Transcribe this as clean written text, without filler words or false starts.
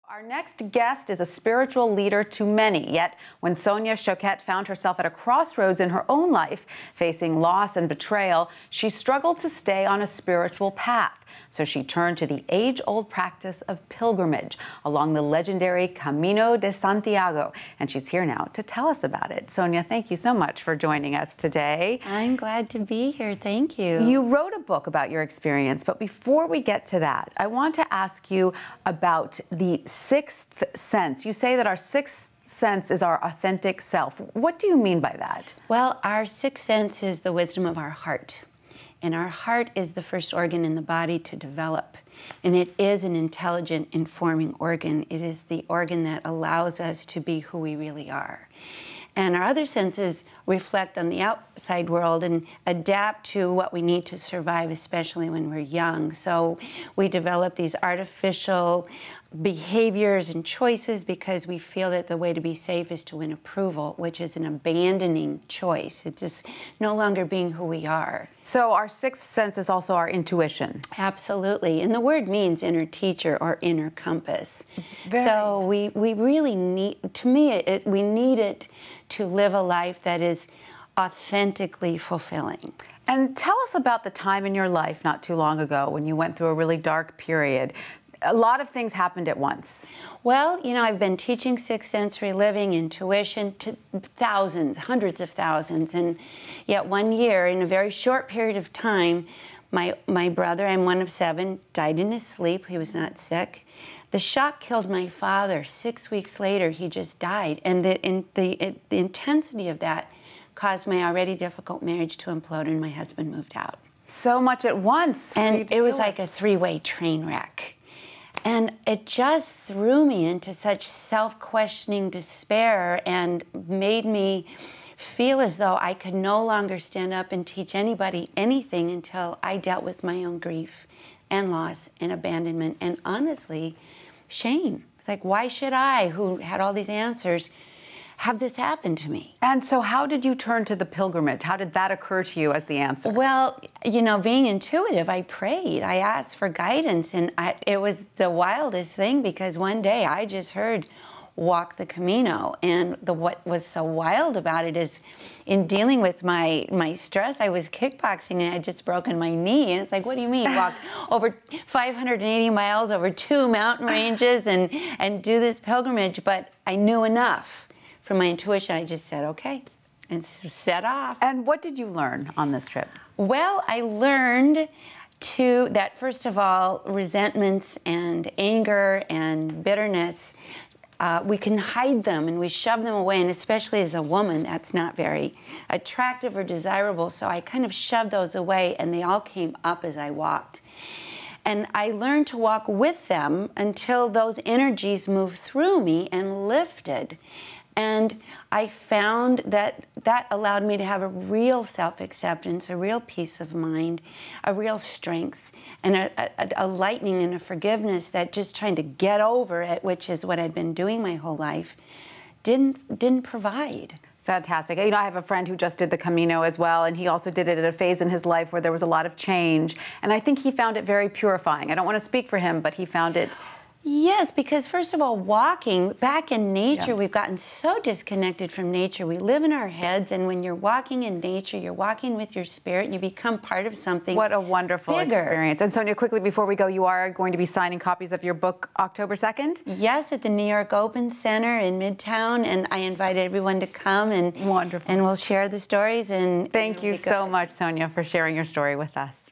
Our next guest is a spiritual leader to many, yet when Sonia Choquette found herself at a crossroads in her own life, facing loss and betrayal, she struggled to stay on a spiritual path. So she turned to the age-old practice of pilgrimage along the legendary Camino de Santiago, and she's here now to tell us about it. Sonia, thank you so much for joining us today. I'm glad to be here. Thank you. You wrote a book about your experience, but before we get to that, I want to ask you about the sixth sense. You say that our sixth sense is our authentic self. What do you mean by that? Well, our sixth sense is the wisdom of our heart. And our heart is the first organ in the body to develop. And it is an intelligent, informing organ. It is the organ that allows us to be who we really are. And our other senses reflect on the outside world and adapt to what we need to survive, especially when we're young. So we develop these artificial behaviors and choices because we feel that the way to be safe is to win approval, which is an abandoning choice. It's just no longer being who we are. So our sixth sense is also our intuition. Absolutely. And the word means inner teacher or inner compass. So Nice. we really need, to me, we need it to live a life that is authentically fulfilling. And tell us about the time in your life not too long ago when you went through a really dark period. A lot of things happened at once. Well, you know, I've been teaching sixth sensory living, intuition to thousands, hundreds of thousands, and yet one year, in a very short period of time, my brother, I'm one of 7, died in his sleep. He was not sick. The shock killed my father. 6 weeks later, he just died, and the intensity of that caused my already difficult marriage to implode, and my husband moved out. So much at once. And it was like a 3-way train wreck. And it just threw me into such self-questioning despair and made me feel as though I could no longer stand up and teach anybody anything until I dealt with my own grief and loss and abandonment and, honestly, shame. It's like, why should I, who had all these answers, have this happen to me? And so how did you turn to the pilgrimage? How did that occur to you as the answer? Well, you know, being intuitive, I prayed. I asked for guidance, and it was the wildest thing because one day I just heard, walk the Camino. And what was so wild about it is in dealing with my stress, I was kickboxing and I had just broken my knee. And it's like, what do you mean? Walk over 580 miles over 2 mountain ranges and do this pilgrimage? But I knew enough. From my intuition, I just said, okay, and set off. And what did you learn on this trip? Well, I learned that, first of all, resentments and anger and bitterness, we can hide them and we shove them away, and especially as a woman, that's not very attractive or desirable, so I kind of shoved those away, and they all came up as I walked. And I learned to walk with them until those energies moved through me and lifted. And I found that that allowed me to have a real self-acceptance, a real peace of mind, a real strength, and a lightening and a forgiveness that just trying to get over it, which is what I'd been doing my whole life, didn't provide. Fantastic. You know, I have a friend who just did the Camino as well, and he also did it at a phase in his life where there was a lot of change. And I think he found it very purifying. I don't want to speak for him, but he found it... Yes, because first of all, walking, back in nature, we've gotten so disconnected from nature. We live in our heads, and when you're walking in nature, you're walking with your spirit, and you become part of something What a wonderful bigger. experience. And Sonia, quickly before we go, you are going to be signing copies of your book October 2nd? Yes, at the New York Open Center in Midtown, and I invite everyone to come, and Wonderful. And we'll share the stories. And Thank you so much, Sonia, for sharing your story with us.